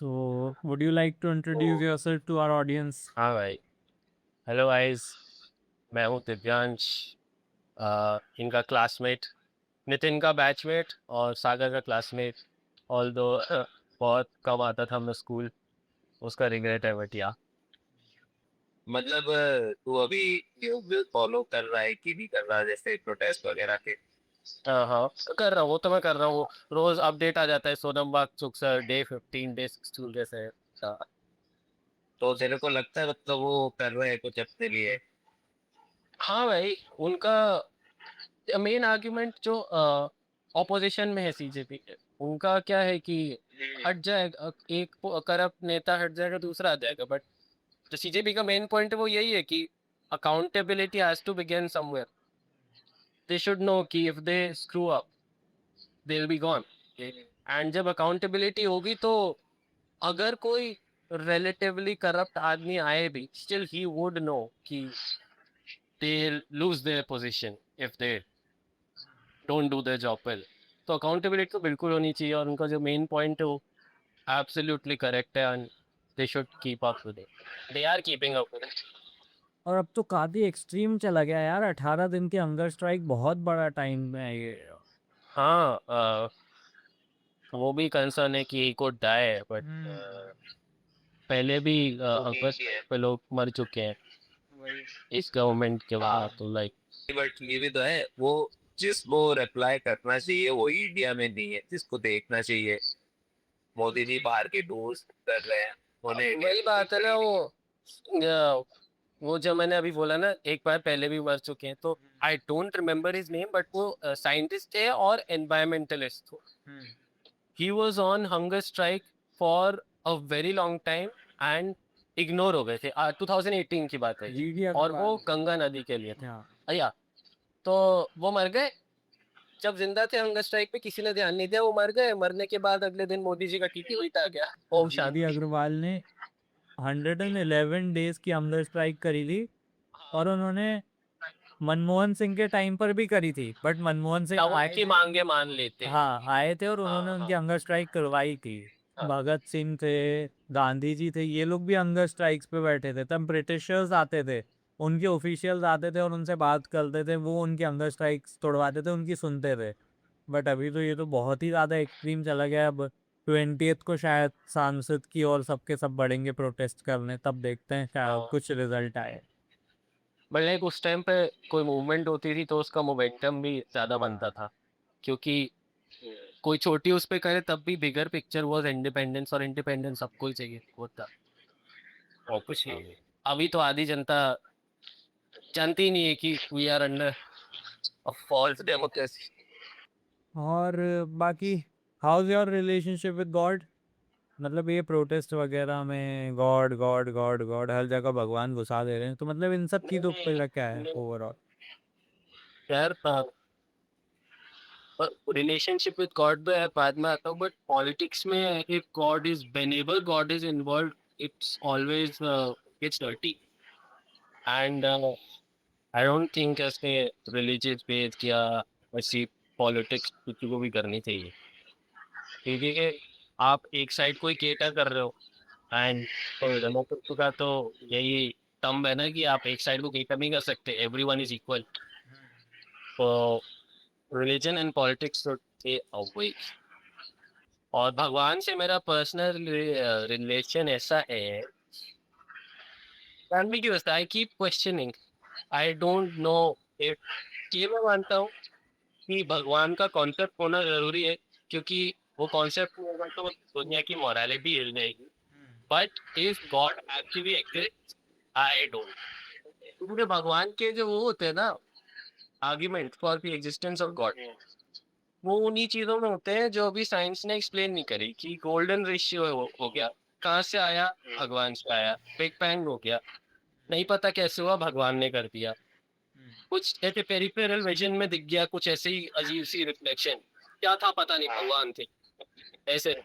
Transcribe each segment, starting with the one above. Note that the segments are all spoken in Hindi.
So, would you like to introduce yourself to our audience? हाँ भाई। हेलो गाइस, मैं हूँ दिव्यांश। इनका क्लासमेट, नितिन का बैचमेट और सागर का क्लासमेट। ऑल दो बहुत कम आता था मैं स्कूल, उसका रिग्रेट है बट या। मतलब तू अभी न्यूज फॉलो कर रहा है कि नहीं कर रहा, जैसे प्रोटेस्ट वगैरह के? हाँ, कर रहा हूँ, वो तो मैं कर रहा हूँ। रोज अपडेट आ जाता है, Sonam Wangchuk sir day 15 day 16 जैसे। तो तेरे को लगता है मतलब वो कर रहे हैं कुछ अपने लिए? हाँ भाई, उनका मेन आर्ग्यूमेंट जो ऑपोजिशन में है सीजेपी के, उनका क्या है कि हट जाएगा एक करप्ट नेता, हट जाएगा दूसरा आ जाएगा। बट जो सीजेपी का मेन पॉइंट है वो यही है कि accountability has to begin somewhere. They should know कि if they screw up they will be gone. And जब अकाउंटेबिलिटी होगी तो अगर कोई रिलेटिवली करप्ट आदमी आए भी, स्टिल ही वुड नो कि they lose their position if they don't do their job well. तो अकाउंटेबिलिटी तो बिल्कुल होनी चाहिए, और उनका जो मेन पॉइंट है वो एब्सोल्युटली करेक्ट है, and they should keep up with it. They are keeping up with it. और अब तो काफी एक्सट्रीम चला गया यार, 18 दिन के हंगर स्ट्राइक बहुत बड़ा टाइम है ये। हाँ, वो भी कंसर्न है कि ही कुड डाई, बट पहले भी वो भी अगस्त है। पे लोग मर चुके हैं इस गवर्नमेंट के हाँ, बाद, तो लाइक। बट ये भी तो है, वो जिसको रिप्लाई करना चाहिए वही इंडिया में नहीं है, जिसको देखना चाहिए। मोदी जी बाहर के टूर्स कर रहे हैं, उन्हें इंडिया वही में कोई बात है ना, पड़ी नहीं। वो जो मैंने अभी बोला ना, एक बार पहले भी मर चुके हैं, तो I don't remember his name, but वो साइंटिस्ट है और environmentalist. He was on hunger strike for a very long time and ignore हो गए थे। 2018 की बात है ये, जीडी और वो अग्रवाल। गंगा नदी के लिए था। हाँ। अया, तो वो मर गए। जब जिंदा थे हंगर स्ट्राइक पे किसी ने ध्यान नहीं दिया, वो मर गए। मरने के बाद अगले दिन मोदी जी का टीटी उल्टा गया। ओम जीडी शांति। अग्रवाल ने 111 डेज की हंगर स्ट्राइक करी थी, और उन्होंने मनमोहन सिंह के टाइम पर भी करी थी, बट मनमोहन सिंह तब आए उनकी थे। मांगे मान लेते हैं। हाँ, आए थे और हाँ, उन्होंने उनकी हाँ, हंगर स्ट्राइक करवाई थी। हाँ। भगत सिंह थे, गांधी जी थे, ये लोग भी हंगर स्ट्राइक्स पे बैठे थे। तब ब्रिटिशर्स आते थे, उनके ऑफिशियल्स आते थे और उनसे बात करते थे, वो उनकी हंगर स्ट्राइक्स तोड़वाते थे, उनकी सुनते थे। बट अभी तो ये तो बहुत ही ज़्यादा एक्सट्रीम चला गया। अब 20th को शायद सांसद की और सबके सब बढ़ेंगे प्रोटेस्ट करने, तब देखते हैं क्या हाँ, कुछ रिजल्ट आए। बट लाइक उस टाइम पे कोई मूवमेंट होती थी तो उसका मोमेंटम भी ज्यादा बनता था, क्योंकि कोई छोटी उस पे करे तब भी बिगर पिक्चर वाज इंडिपेंडेंस, और इंडिपेंडेंस सबको ही चाहिए होता। और कुछ नहीं। अभी तो आधी जनता जानती ही नहीं है कि we are under a false democracy. और बाकी, how is your relationship with God? मतलब ये प्रोटेस्ट वगैरह में गॉड गॉड गॉड गॉड हर जगह भगवान घुसा दे रहे हैं, तो मतलब इन सब की तो तेरा क्या है ओवरऑल? यार, रिलेशनशिप विद गॉड में बाद में आता हूँ, बट पॉलिटिक्स में if God is whenever God is involve, it's always gets dirty. And I don't think ऐसे रिलीजियस बेस्ड या वैसी पॉलिटिक्स किसी को भी करनी चाहिए, क्योंकि आप एक साइड को ही केटर कर रहे हो। एंड तो डेमोक्रेसी का तो यही टर्म है ना कि आप एक साइड को केटर नहीं कर सकते, एवरीवन इज इक्वल। तो religion and politics should stay away. और भगवान से मेरा पर्सनल रिलेशन ऐसा है, ambiguous, I keep questioning. I don't know if, ये मैं मानता हूँ कि भगवान का कॉन्सेप्ट होना जरूरी है, क्योंकि वो कॉन्सेप्ट होगा तो दुनिया की मोरालिटी हिल जाएगी। But if God actually exist, I don't. क्योंकि भगवान के जो वो होते हैं ना, argument for the existence of God, वो उन्हीं चीजों में होते हैं जो अभी साइंस ने एक्सप्लेन नहीं करी। कि गोल्डन रेशियो हो गया, कहाँ से आया, भगवान से आया। बिग बैंग हो गया, नहीं पता कैसे हुआ, भगवान ने कर दिया। कुछ ऐसे पेरिफेरल विजन में दिख गया, कुछ ऐसे ही अजीब सी रिफ्लेक्शन, क्या था पता नहीं, भगवान थे ऐसे।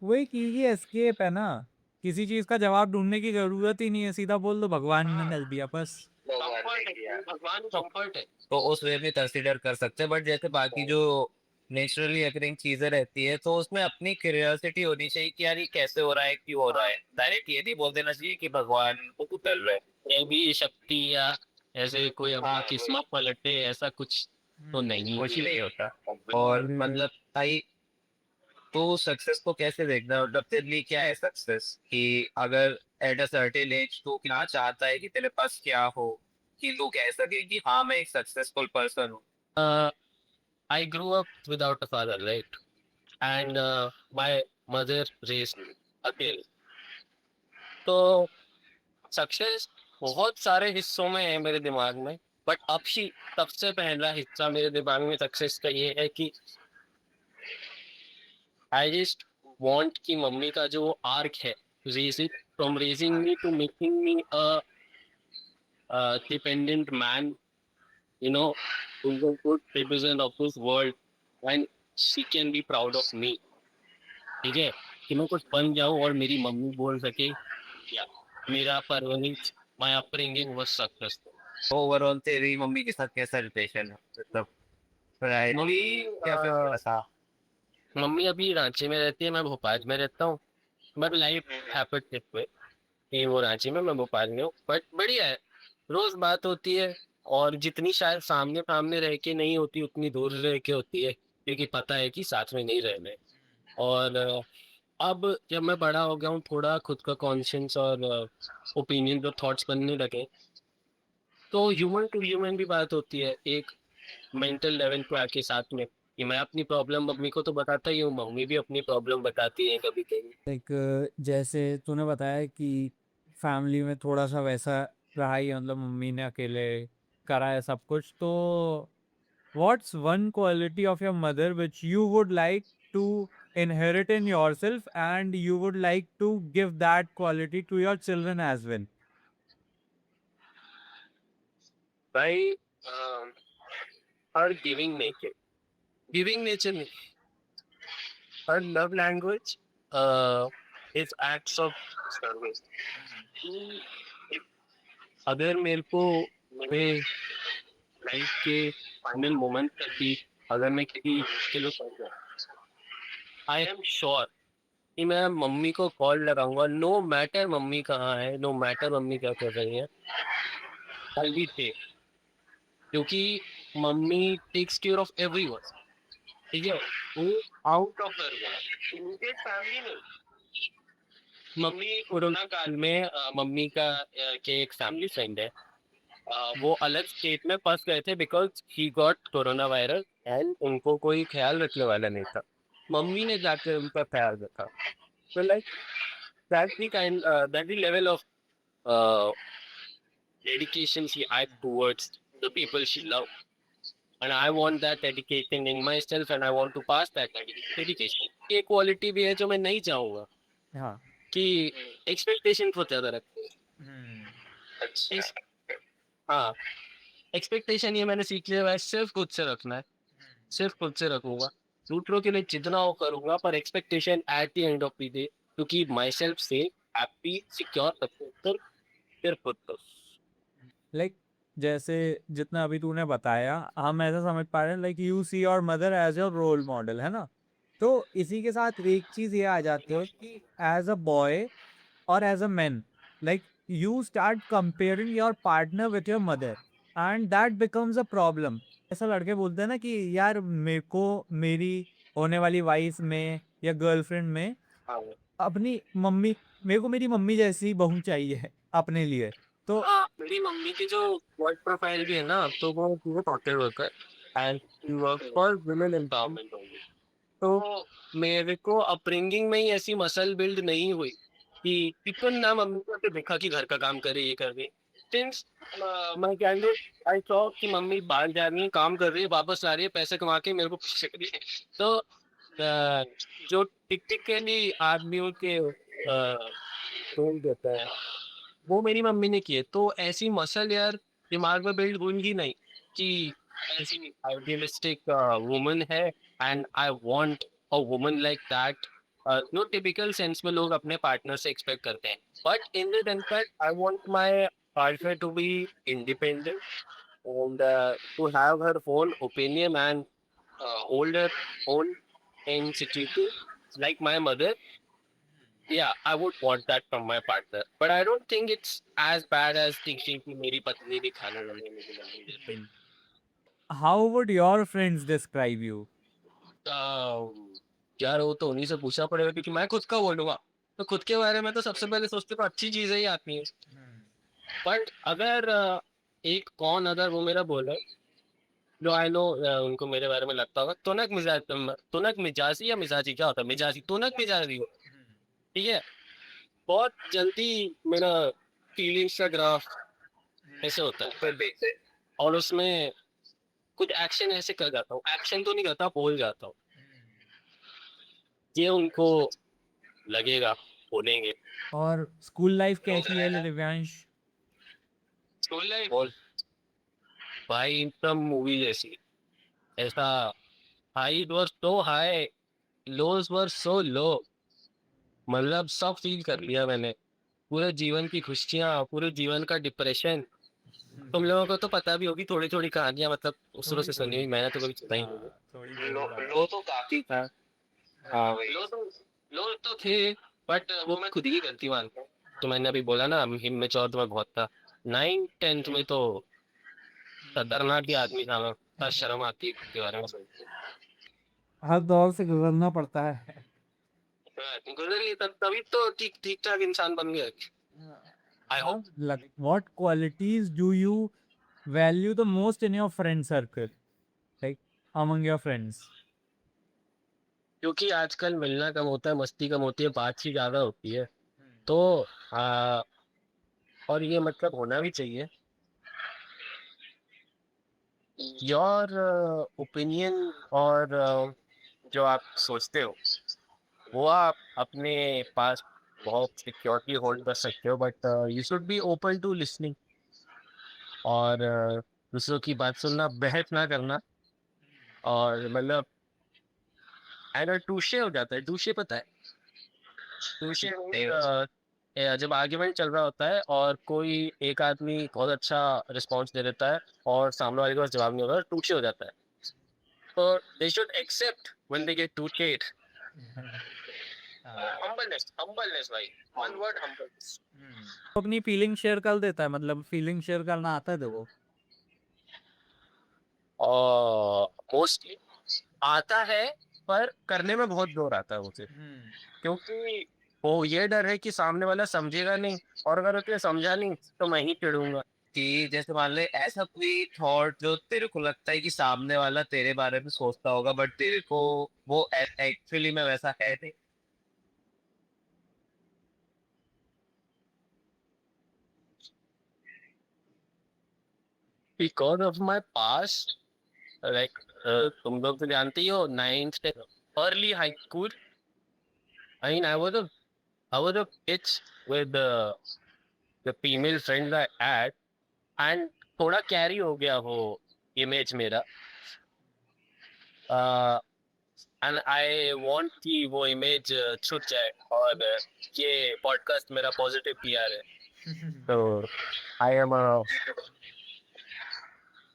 वही की एस्केप है ना, किसी चीज का जवाब ढूंढने की जरूरत ही नहीं है, सीधा बोल दो भगवान ने हाँ, कर दिया बस। भगवान ने कंफर्ट किया, है, भगवान कंफर्ट है। तो उस वे में कंसिडर कर सकते हैं। बट जैसे बाकी जो नेचुरली अकरिंग चीजें रहती है, तो उसमें अपनी क्यूरियोसिटी होनी चाहिए कि यार ये कैसे हो रहा है, क्यों हो रहा है। डायरेक्ट ये नहीं बोल देना चाहिए कि भगवान को कुतल रहे। ये भी शक्ति या ऐसे कोई अपना किस्मत पलटे, ऐसा कुछ तो नहीं कुछ है। नहीं होता। और agree with- मतलब भाई, तो सक्सेस को कैसे देखना है, मतलब तेरे लिए क्या है सक्सेस, कि अगर एट अ सर्टेन एज तू क्या चाहता है कि तेरे पास क्या हो, कि तू कह सके कि हाँ मैं एक सक्सेसफुल पर्सन हूँ। I grew up without a father, right? And my mother raised me अकेले। तो सक्सेस बहुत सारे हिस्सों में है मेरे दिमाग में, बट अब सबसे पहला हिस्सा मेरे दिमाग में सक्सेस का ये है कि आई जस्ट वांट कि मम्मी का जो आर्क है, raising from raising me to making me a dependent man, you know, who is a good citizen of this world, and she can be proud of me। ठीक है, कि मैं कुछ बन जाऊं और मेरी मम्मी बोल सके या मेरा परवरिश, my upbringing was successful. Overall तेरी मम्मी के साथ कैसा रिलेशन है, मतलब मम्मी क्या फिर ऐसा। मम्मी अभी रांची में रहती है, मैं भोपाल में रहता हूँ। But life happened this way कि वो रांची में, मैं भोपाल में हूँ। बट बढ़िया है, रोज बात होती है। और जितनी शायद सामने सामने रह के नहीं होती, उतनी दूर रह के होती है, क्योंकि पता है कि साथ में नहीं रहने। और अब जब मैं बड़ा हो गया हूँ, थोड़ा खुद का कॉन्शियस और ओपिनियन और थॉट्स बनने लगे, तो ह्यूमन टू ह्यूमन भी बात होती है एक मेंटल लेवल पे आके साथ में, कि मैं अपनी प्रॉब्लम मम्मी को तो बताता ही हूँ, मम्मी भी अपनी प्रॉब्लम बताती है कभी कभी। लाइक जैसे तूने बताया कि फैमिली में थोड़ा सा वैसा रहा ही है, मतलब मम्मी ने अकेले करा है सब कुछ, तो what's one quality of your mother which you would like to inherit in yourself and you would like to give that quality to your children as well? भाई हर गिविंग नेचर नहीं, हर love language is acts of service. अगर मेरे को मेरे लाइफ के फाइनल मोमेंट तक भी अगर मैं किसी के लिए, आई एम श्योर कि मैं मम्मी को कॉल लगाऊंगा, नो मैटर मम्मी कहाँ है, नो मैटर मम्मी क्या कर रही है, आई बी देयर। क्योंकि mummy takes care of everyone. ठीक है, वो आउट ऑफ इमीडिएट फैमिली में। मम्मी कोरोना काल में मम्मी का के एक फैमिली फ्रेंड है, वो अलग स्टेट में फंस गए थे because he got corona virus, and उनको कोई ख्याल रखने वाला नहीं था। मम्मी ने जाकर उनका ख्याल रखा। तो like that the level of dedication she had towards the people she loved. And I want that dedication in myself, and I want to pass that dedication। ये क्वालिटी भी है जो मैं नहीं चाहूंगा हाँ। कि एक्सपेक्टेशन बहुत ज्यादा रखते हैं। इस- हाँ, एक्सपेक्टेशन ये मैंने सीख लिया है, सिर्फ खुद से रखना है, सिर्फ खुद से रखूंगा। दूसरों के लिए जितना वो करूंगा, पर expectation at the end of the day to keep myself safe, happy, secure, सिर्फ खुद को। लाइक जैसे जितना अभी तूने बताया, हम ऐसा समझ पा रहे हैं like you see your mother as your role model, है ना? तो इसी के साथ एक चीज ये आ जाती है कि एज अ बॉय और as a man, like you start comparing your partner with your mother and that becomes a problem. ऐसा लड़के बोलते हैं ना कि यार मेरे को मेरी होने वाली वाइफ में या गर्लफ्रेंड में हाँ, अपनी मम्मी, मेरे को मेरी मम्मी जैसी बहू चाहिए अपने लिए। तो मेरी मम्मी की जो वर्क प्रोफाइल भी है ना, तो वो doctor worker and work for women empowerment only. तो मेरे को अपब्रिंगिंग में ही ऐसी मसल बिल्ड नहीं हुई कि इतना ना मम्मी को ऐसे देखा कि घर का काम करे, ये कर रही। सिंस मैं कैंडिडेट आई सॉ कि मम्मी बाहर जा रही है, काम कर रही है, वापस आ रही है, पैसे कमा के मेरे को पीछे कर रही है। तो जो टिपिकली आदमियों के रोल देता है, वो मेरी मम्मी ने किए। तो ऐसी मसल यार दिमाग में बिल्ड होंगी नहीं कि ऐसी आइडियलिस्टिक वुमन है, and I want a woman like that. No typical sense में लोग अपने पार्टनर से एक्सपेक्ट करते हैं, but in the in fact I want my partner to be independent and to have her own opinion and older old and situated like my mother, yeah, I would want that from my partner. But I don't think it's as bad as thinking कि मेरी पत्नी भी खाना बनाने में लगी रहती है। How would your friends describe you? यार वो तो उन्हीं से पूछना पड़ेगा क्योंकि मैं खुद का बोलूंगा तो खुद के बारे में तो सबसे पहले सोचते हो अच्छी चीजें ही आती हैं। बट अगर एक कौन अगर वो मेरा बोले जो आई नो उनको मेरे बारे में लगता होगा तुनक मिजाजी या मिजाजी क्या होता है मिजाजी तुनक मिजाजी हो ठीक है। बहुत जल्दी मेरा फीलिंग्स का ग्राफ ऐसे होता है ऊपर बेचे और उसमें कुछ एक्शन ऐसे कर जाता हूँ एक्शन तो नहीं करता बोल जाता हूँ ये उनको लगेगा बोलेंगे। और स्कूल लाइफ लोग कैसी है दिव्यांश? स्कूल लाइफ भाई एकदम मूवी जैसी ऐसा हाई वाज सो हाई लोज वर सो लो मतलब सब फील कर लिया मैंने पूरे जीवन की खुशियाँ पूरे जीवन का डिप्रेशन तुम लोगों को तो पता भी होगी थोड़ी थोड़ी कहानियां मतलब शुरू से सुनी हुई मैंने तो कभी सुना ही नहीं। लो तो काफी था। हाँ भाई लोग तो थे बट वो मैं खुद ही की गलती मानता हूँ। तो मैंने अभी बोला ना हिम्मत में बहुत था 9th 10th में तो खतरनाक ही आदमी था मैं बस शर्म आती है खुद के बारे में सोचते हर दौर से गुजरना पड़ता है। गुजरी तभी तो ठीक ठीक ठाक इंसान बन गया I hope. Like, what qualities do you value the most in your friend circle? Like among your friends? क्योंकि आजकल मिलना कम होता है मस्ती कम होती है बातचीत ज्यादा होती है तो आ, और ये मतलब होना भी चाहिए। योर ओपिनियन और जो आप सोचते हो वो आप अपने पास बहुत सिक्योरिटी होल्ड कर सकते हो but you should be open to listening और दूसरों की बात सुनना बहस ना करना और मतलब अगर टूशे हो जाता है टूशे पता है टूशे जब आर्ग्यूमेंट चल रहा होता है और कोई एक आदमी बहुत अच्छा रिस्पॉन्स दे देता है और सामने वाले के पास जवाब नहीं होता टूशे हो जाता है तो they should accept when they get tooted humbleness भाई one word humbleness। वो अपनी फीलिंग शेयर कर देता है, मतलब फीलिंग शेयर करना आता है वो? और मोस्टली आता है पर करने में बहुत जोर आता है उसे क्योंकि वो ये डर है कि सामने वाला समझेगा नहीं और अगर उसने समझा नहीं तो मैं ही चिढ़ूंगा। कि जैसे मान ले ऐसा कोई थॉट जो तेरे को लगता है कि सामने वाला तेरे बारे में सोचता होगा बट तेरे को वो एक्चुअली में वैसा है नहीं। Because of my past like तुम लोग तो जानते ही हो 9th early high school I mean I was a bitch with the female friends I had and थोड़ा कैरी हो गया वो इमेज मेरा एंड आई वांट कि वो इमेज छूट जाए और ये पॉडकास्ट मेरा पॉजिटिव पीआर है तो I am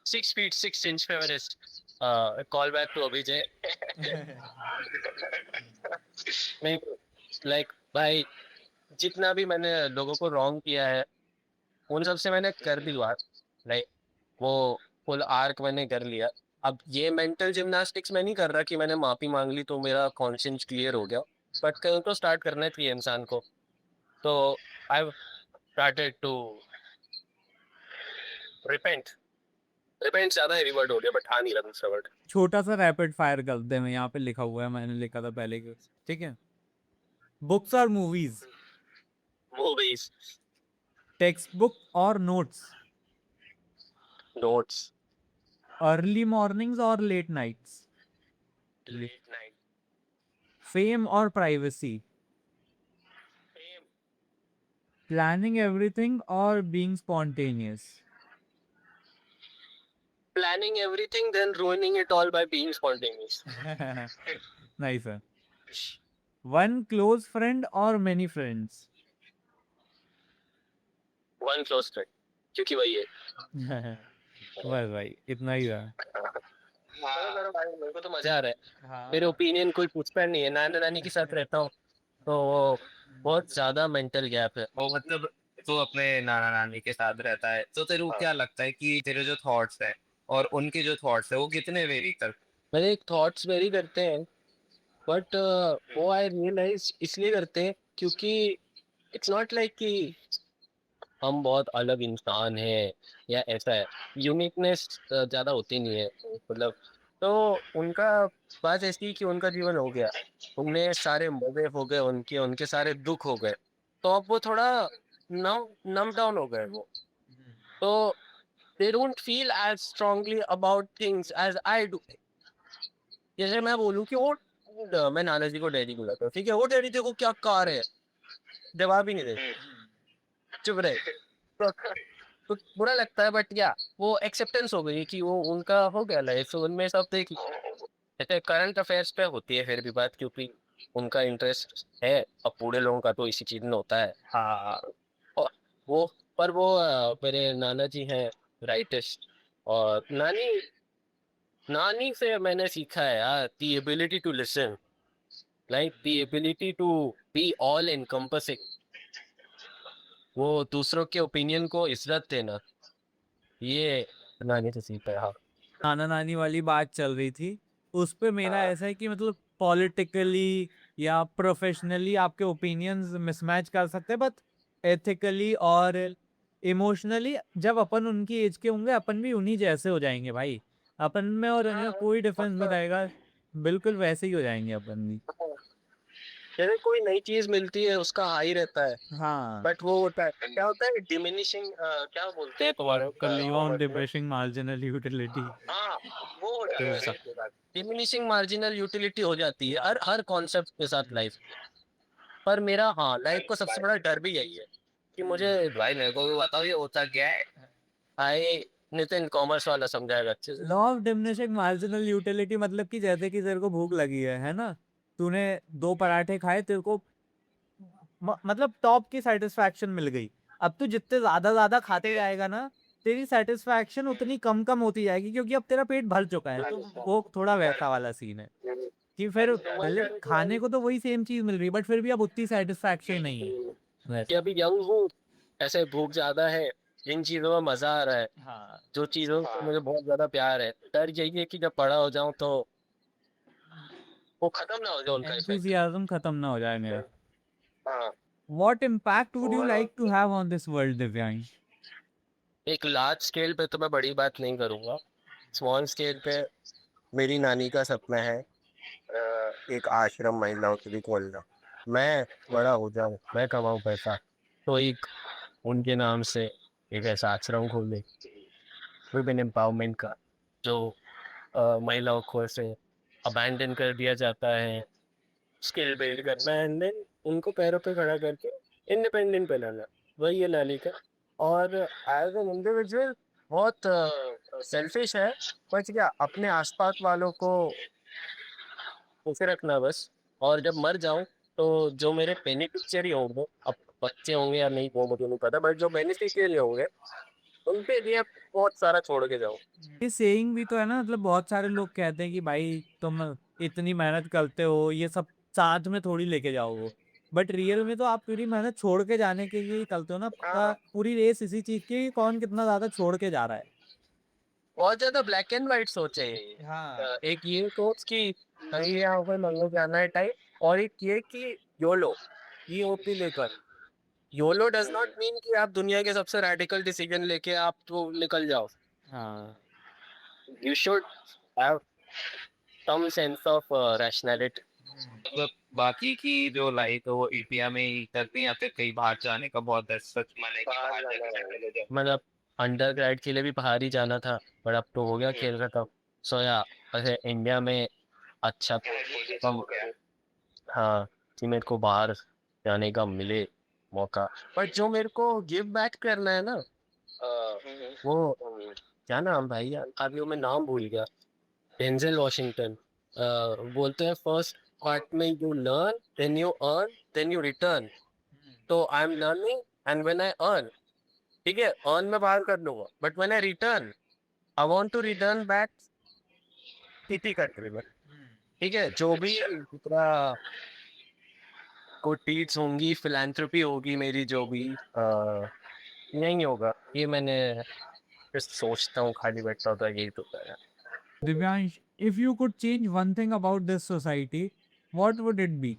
6 feet 6 inch feminist call back to Abhijay मैं लाइक भाई जितना भी मैंने लोगों को रॉन्ग किया है उन सब से मैंने कर दी बात लाइक वो फुल आर्क मैंने कर लिया। अब ये मेंटल जिम्नास्टिक्स मैं नहीं कर रहा कि मैंने माफी मांग ली तो मेरा कॉन्शियंस क्लियर हो गया बट कहीं तो स्टार्ट करना चाहिए इंसान को तो I started to repent. Repent ज्यादा हेवी वर्ड हो गया बट हाँ नहीं रहा दूसरा वर्ड। छोटा सा रैपिड फायर कर दे, मैं यहाँ पे लिखा हुआ है, मैंने लिखा था पहले के, ठीक है? बुक्स और मूवीज, मूवीज टेक्स्ट बुक और नोट्स, नोट्स अर्ली मॉर्निंग्स और late nights, late night fame और प्राइवेसी, प्लानिंग एवरीथिंग और being spontaneous? planning everything then ruining it all by being spontaneous। Nice one. One close friend or many friends? one close friend क्योंकि वही है। बस भाई इतना ही था। हाँ करो भाई, मेरे को तो मजा आ रहा है। हाँ मेरे ओपिनियन कोई पूछता नहीं है, नाना नानी के साथ रहता हूँ तो वो बहुत ज्यादा मेंटल गैप है। वो मतलब तू अपने नाना नानी के साथ रहता है तो तेरे को हाँ। क्या लगता है कि तेरे जो थॉट्स है और उनके जो थॉट्स है वो कितने वेरी कर। मेरे थॉट्स वेरी करते हैं, बट वो आई रियलाइज इसलिए करते हैं क्योंकि इट्स नॉट लाइक कि हम बहुत अलग इंसान हैं या ऐसा है। यूनिकनेस ज्यादा होती नहीं है, मतलब। तो उनका बात ऐसी है कि उनका जीवन हो गया, उनने सारे मजे हो गए, उनके उनके सारे दुख हो गए, तो अब वो थोड़ा नम नम डाउन हो गए वो। तो they don't feel as strongly about things as I do. जैसे मैं बोलूँ कि वो मैं नाना जी को डैडी बुलाता हूँ, ठीक है, वो डैडी देखो क्या कार है, जवाब ही नहीं दे, चुप रहे। तो, तो बुरा लगता है, बट या वो एक्सेप्टेंस हो गई कि वो उनका हो गया लाइफ उनमें सब देख। जैसे करंट अफेयर्स पे होती है फिर भी बात, क्योंकि उनका इंटरेस्ट है, अब बूढ़े लोगों का तो इसी चीज में होता है। हाँ। और वो पर वो मेरे नाना जी हैं राइटिस्ट, और नानी नानी से मैंने सीखा है यार, the ability to listen, like the ability to be all encompassing, वो दूसरों के ओपिनियन को इज्जत देना, ये नानी से सीखा है। हाँ। नाना नानी वाली बात चल रही थी, उस पे मेरा ऐसा है कि मतलब पॉलिटिकली या प्रोफेशनली आपके ओपिनियंस मिसमैच कर सकते हैं, बट एथिकली और इमोशनली जब अपन उनकी एज के होंगे अपन भी उन्हीं जैसे हो जाएंगे भाई। अपन में और उनमें कोई डिफरेंस नहीं रहेगा, बिल्कुल वैसे ही हो जाएंगे अपन भी। जैसे कोई नई चीज मिलती है उसका हाई रहता है, हाँ, बट वो होता है, क्या होता है, डिमिनिशिंग, क्या बोलते हैं तुम्हारे लीवाउन डिप्रेसिंग मार्जिनल यूटिलिटी। हाँ, वो हो जाता है सबके साथ, डिमिनिशिंग मार्जिनल यूटिलिटी हो जाती है हर हर कॉन्सेप्ट के साथ लाइफ। पर मेरा, हाँ, लाइफ को सबसे बड़ा डर भी यही है कि मुझे, भाई मेरे को भी बताओ ये होता क्या है। आई, नितिन कॉमर्स वाला समझाएगा अच्छे से। Law of diminishing marginal utility मतलब कि जैसे कि तेरे को भूख लगी है ना, तूने दो पराठे खाए, तेरे को मतलब टॉप की सेटिस्फैक्शन मिल गई। अब तू जितने ज्यादा खाते जाएगा ना, तेरी सेटिस्फैक्शन उतनी कम कम होती जाएगी, क्योंकि अब तेरा पेट भर चुका है। तो वो थोड़ा वैसा वाला सीन है कि फिर भले खाने को तो वही सेम चीज मिल रही है, बट फिर भी अब उतनी सेटिस्फैक्शन नहीं है कि वैसा। अभी यंग हूँ, ऐसे भूख ज्यादा है, इन चीजों में मजा आ रहा है, हाँ, जो चीजों से मुझे बहुत ज्यादा प्यार है। डर यही है कि जब बड़ा हो जाऊं तो वो खत्म ना हो जाए उनका इफेक्ट। एंथुसियाज्म खत्म ना हो जाए मेरा। हाँ। What impact would you like to have on this world, Divyansh? एक लार्ज स्केल पे तो मैं बड़ी बात नहीं करूंगा, स्मॉल स्केल पे मेरी नानी का सपना है एक आश्रम महिलाओं के लिए खोलना। मैं बड़ा हो जाऊं, मैं कमाऊं पैसा, तो एक उनके नाम से एक ऐसा आश्रम खोले, वुमेन एम्पावरमेंट का, जो महिलाओं को ऐसे अबैंडन कर दिया जाता है, स्किल बिल्ड करना है, एंड देन उनको पैरों पे खड़ा करके इंडिपेंडेंट बनाना, वही है नानी का। और एज एन इंडिविजुअल बहुत सेल्फिश है, बट क्या अपने आसपास वालों को खुश रखना बस। और जब मर जाऊं तो जो मेरे बेनिफिशियरी होंगे, अब बच्चे होंगे या नहीं वो मुझे नहीं पता, बट जो बेनिफिशियरी होंगे उनके लिए बहुत सारा छोड़ के जाऊं। ये सेइंग भी तो है ना, मतलब बहुत सारे लोग कहते हैं कि भाई तुम इतनी मेहनत करते हो, ये सब साथ में थोड़ी लेके जाओगे। बट रियल में तो आप पूरी मेहनत छोड़ के जाने के लिए ही करते हो ना, पूरी रेस इसी चीज की कि कौन कितना ज्यादा छोड़ के जा रहा है। बहुत ज्यादा ब्लैक एंड व्हाइट सोच है ये। हाँ, एक ये सोच कि कहीं यहाँ पर मंगल जाना है टाइप, और एक ये कि योलो, ये ओपी लेकर। योलो डज नॉट मीन कि आप दुनिया के सबसे रेडिकल डिसीजन लेके आप तो निकल जाओ। हाँ, you should have some sense of rationality. मतलब बाकी की जो लाइफ है वो इंडिया में ही करती या फिर कहीं बाहर जाने का बहुत है सच माने कि बाहर जाके settle हो जाए। मतलब अंडर ग्रेड के लिए भी बाहर ही जाना था, पर अब तो हो गया खेल खत्म। सो या वैसे इंडिया में अच्छा कम हो गया। हाँ, कि मेरे को बाहर जाने का मिले मौका। बट जो मेरे को गिव बैक करना है ना, वो क्या नाम भाई यार, अभी वो मैं नाम भूल गया, डेंजल वॉशिंगटन बोलते हैं फर्स्ट पार्ट में you learn, then you earn, then you return. तो I am learning, and when I earn, ठीक है, अर्न मैं बाहर कर लूंगा, but when I return, I want to return back किसी कंट्री में, ठीक है, जो भी जितना गुड डीड्स होंगी, फिलैंथ्रोपी होगी मेरी, जो भी नहीं होगा, ये मैंने just सोचता हूँ, खाली बैठता हूँ तो यही तो है। Divyansh, if you could change one thing about this society, what would it be?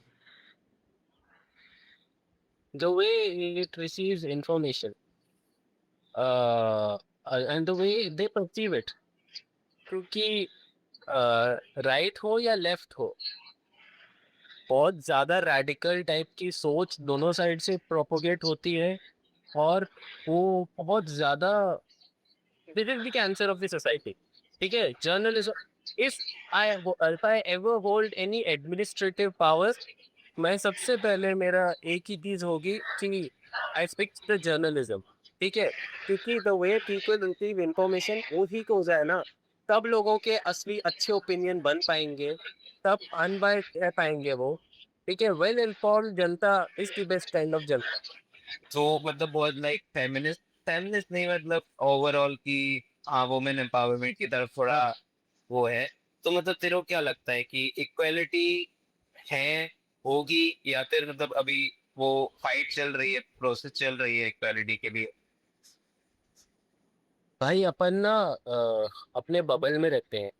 The way it receives information, and the way they perceive it, क्योंकि राइट हो या लेफ्ट हो, बहुत ज्यादा रैडिकल टाइप की सोच दोनों साइड से प्रोपोगेट होती है, और वो बहुत ज्यादा, this is the cancer of the society, ठीक है। Journalism, if I ever hold any administrative powers, मैं सबसे पहले मेरा एक ही चीज होगी कि आई स्पिक द जर्नलिज्म, ठीक है, क्योंकि the way people receive information वो ठीक हो जाए ना, तब लोगों के असली अच्छे ओपिनियन बन पाएंगे, तब अनबायस्ड रह पाएंगे वो, ठीक है। Well informed Janata is the best kind of जनता। तो मतलब बहुत लाइक फेमिनिस्ट, फेमिनिस्ट नहीं, मतलब ओवरऑल की हाँ वुमेन एम्पावरमेंट की तरफ थोड़ा वो है। तो मतलब तेरे को क्या लगता है कि इक्वालिटी है, होगी, या फिर मतलब अभी वो फाइट चल रही है, प्रोसेस चल रही है इक्वालिटी के लिए? भाई अपन ना अपने बबल में रहते हैं,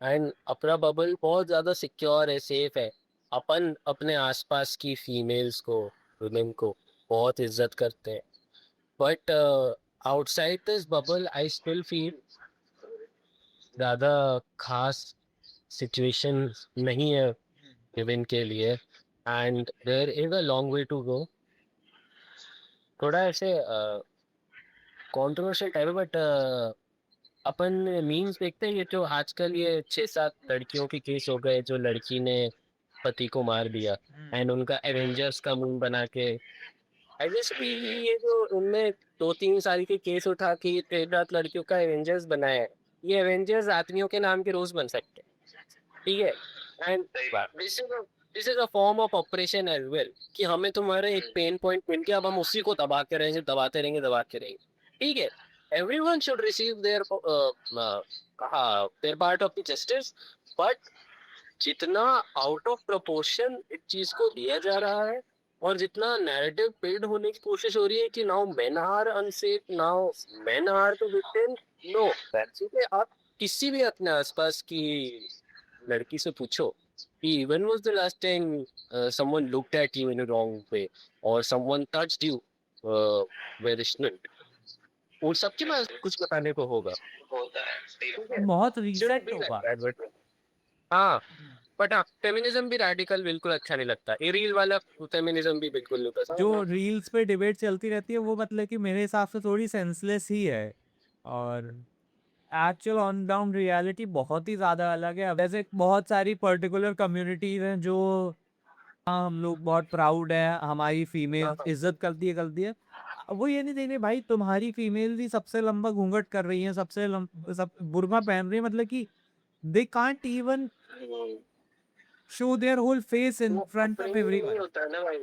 एंड अपना बबल बहुत ज़्यादा सिक्योर है, सेफ है। अपन अपने आसपास की फीमेल्स को, वुमेन को बहुत इज्जत करते हैं, but outside this bubble I still feel ज़्यादा खास सिचुएशन नहीं है विमेन के लिए, and there is a long way to go. थोड़ा ऐसे कॉन्ट्रोवर्शियल टाइप है, बट अपन मीम्स देखते हैं, ये जो आजकल ये 6-7 लड़कियों के केस हो गए, जो लड़की ने पति को मार दिया, एंड उनका एवेंजर्स का मीम बना के, आई गेस भी ये जो उनने 2-3 साल के केस उठा के 3 रात लड़कियों का एवेंजर्स बनाया है, ये एवेंजर्स आदमियों के नाम के रोज बन सकते हैं, ठीक है। एंड सही बात। This is a form of operation as well, कि हमें तुम्हारे एक पेन पॉइंट मिल गया, अब हम उसी को दबाते रहेंगे, दबाते रहेंगे, दबाते रहेंगे, ठीक है। Everyone should receive there there part of the justice, but जितना आउट ऑफ प्रोपोर्शन इस चीज को लिया जा रहा है, और जितना नैरेटिव बिल्ड होने की कोशिश हो रही है कि now men are unsafe, now men are the victim, no, ठीक है। आप किसी भी अपने आसपास की लड़की से पूछो कि when was the last time someone looked at you in a wrong way, or someone touched you where they shouldn't, उन सबके पास कुछ बताने को होगा, होता है, सही बात। ठीक है। बहुत Shouldn't रिसेंट be like होगा। that, but हाँ, बट हाँ, फेमिनिज्म भी रैडिकल बिल्कुल अच्छा नहीं लगता, ये रील वाला फेमिनिज्म भी बिल्कुल नहीं जो पसंद। रील्स पे डिबेट चलती रहती है वो मतलब कि मेरे हिसाब से थोड़ी सेंसलेस ही है, और एक्चुअल ऑन ग्राउंड रियलिटी बहुत ही ज़्यादा अलग है। अब जैसे बहुत सारी पर्टिकुलर कम्युनिटीज़ हैं जो, हाँ, हम लोग बहुत प्राउड है, हमारी फीमेल हाँ, इज्जत करती है। वो ये नहीं देख रहे भाई तुम्हारी फीमेल भी सबसे लंबा घूंघट कर रही है, सब बुर्का पहन रही है, मतलब कि they can't even show their whole face in वो फ्रंट ऑफ अपब्रिंगिंग नहीं एवरीवन। होता है ना भाई,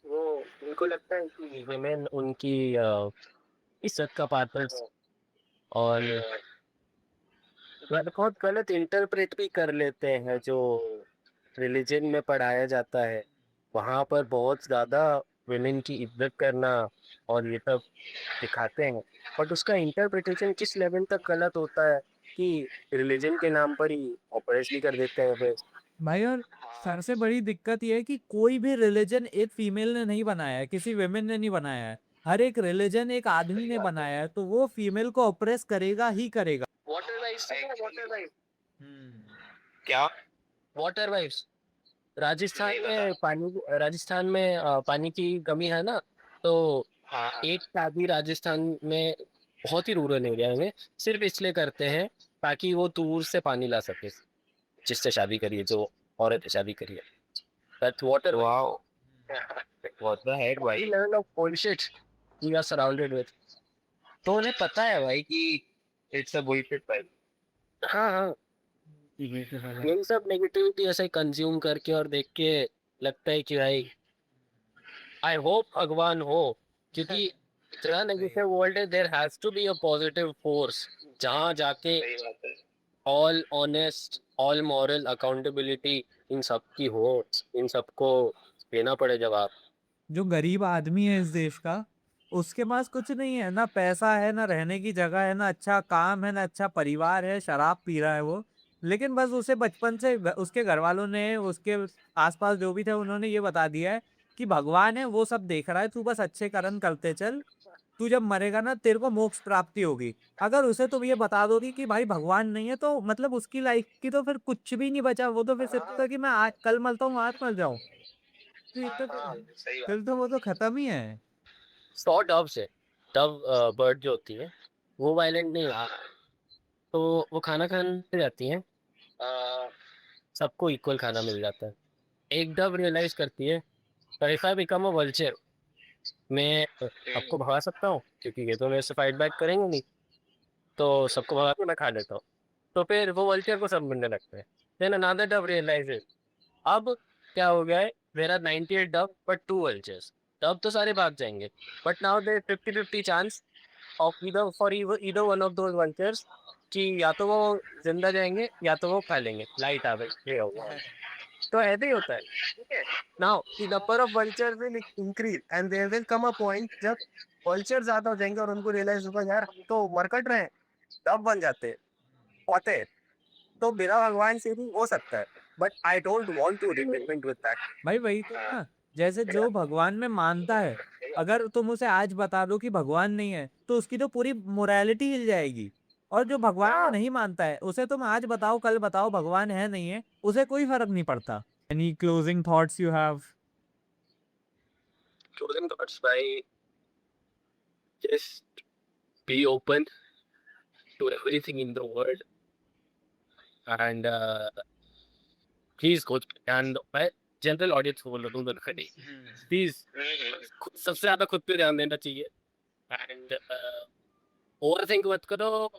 वो उनको लगता है कि women उनकी इज्जत का पात्र है, और बहुत गलत इंटरप्रेट भी कर लेते हैं जो रिलीजन में पढ़ाया जाता है, वहाँ पर बहुत ज़्यादा women की इज्जत करना और ये सब दिखाते हैं, बट उसका इंटरप्रिटेशन किस लेवल तक गलत होता है कि रिलीजन के नाम पर ही ऑपरेस भी कर देते हैं फिर। भाई और सबसे बड़ी दिक्कत ये है कि कोई भी रिलीजन एक फीमेल ने नहीं बनाया है, किसी वेमेन ने नहीं बनाया है। हर एक रिलीजन एक आदमी ने बनाया है, तो वो फीमेल को ऑप्रेस करेगा ही करेगा। वाटर वाइफ्स, वाटर वाइफ, क्या? वाटर वाइफ्स, राजस्थान नहीं में पता। राजस्थान में पानी की कमी है ना, तो हाँ। एक शादी राजस्थान में, बहुत ही रूरल एरिया में, सिर्फ इसलिए करते हैं ताकि वो दूर से पानी ला सके, जिससे शादी करिए, जो औरत से शादी करिए, that's water wife. Wow, what the heck We भाई। learn of bullshit we are surrounded with। तो उन्हें पता है भाई कि इट्स अ बुलशिट भाई। हाँ हाँ, यही सब नेगेटिविटी ऐसे कंज्यूम करके और देख के लगता है कि भाई आई होप भगवान हो, क्योंकि इतना नेगेटिव वर्ल्ड है, there has to be a positive force जहाँ जाके सही बात है। All honest, all moral accountability इन सब की हो, इन सबको देना पड़े जवाब। जो गरीब आदमी है इस देश का, उसके पास कुछ नहीं है, ना पैसा है, ना रहने की जगह है, ना अच्छा काम है, ना अच्छा परिवार है, शराब पी रहा है वो। लेकिन बस उसे बचपन से उसके घर वालों ने, उसके आसपास जो भी थे, उन्होंने ये बता दिया है कि भगवान है, वो सब देख रहा है, तू बस अच्छे कर्म करते चल, तू जब मरेगा ना तेरे को मोक्ष प्राप्ति होगी। अगर उसे तुम ये बता दोगी कि भाई भगवान नहीं है, तो मतलब उसकी लाइफ की तो फिर कुछ भी नहीं बचा, वो तो फिर सिर्फ हाँ तो कि मैं आज कल मरता हूँ आज मर जाऊं, तो ये तो हाँ, सही बात। फिर तो वो तो खत्म ही है। 100 डव्स है, डव बर्ड जो होती है वो वायलेंट नहीं है। तो वो खाना खाने जाती हैं, सबको इक्वल खाना मिल जाता है। एक डव रियलाइज करती है, if I become a vulture, मैं सबको भगा सकता हूँ क्योंकि ये तो मेरे से फाइट बैक करेंगे नहीं, तो सबको भगा के मैं खा लेता हूँ। तो फिर वो वल्चर को सब मिलने लगते हैं। देन अनदर डव रियलाइजेस, अब क्या हो गया है, there are 98 dove but 2 vultures. Dove तो सारे भाग जाएंगे, but now there 50-50 chance of either for either one of those vultures कि या तो वो जिंदा जाएंगे या तो वो खा लेंगे, लाइट आ गई, ये हो गया। तो ऐसे ही होता है, ठीक है। Now the number of vulture will increase and there will come a point जब वल्चर ज्यादा हो जाएंगे और उनको रियलाइज होगा यार हम तो मरकट रहे हैं, तब बन जाते हैं, होते हैं। तो बिना भगवान से भी हो सकता है, but I don't want to remember with that. भाई वही तो ना, जैसे जो भगवान में मानता है, अगर तुम उसे आज बता दो कि भगवान नहीं है, तो उसकी तो पूरी मोरालिटी हिल जाएगी। और जो भगवान में नहीं मानता है, उसे तुम आज बताओ कल बताओ भगवान है नहीं है, उसे कोई फर्क नहीं पड़ता। Any closing thoughts you have? Closing thoughts भाई, just be open to everything in the world and please खुद, एंड मैं जनरल ऑडियंस को बोल रहा हूँ, तुम दोनों नहीं, प्लीज सबसे ज्यादा खुद पे ध्यान देना चाहिए। एंड ओवर थिंक मत करो,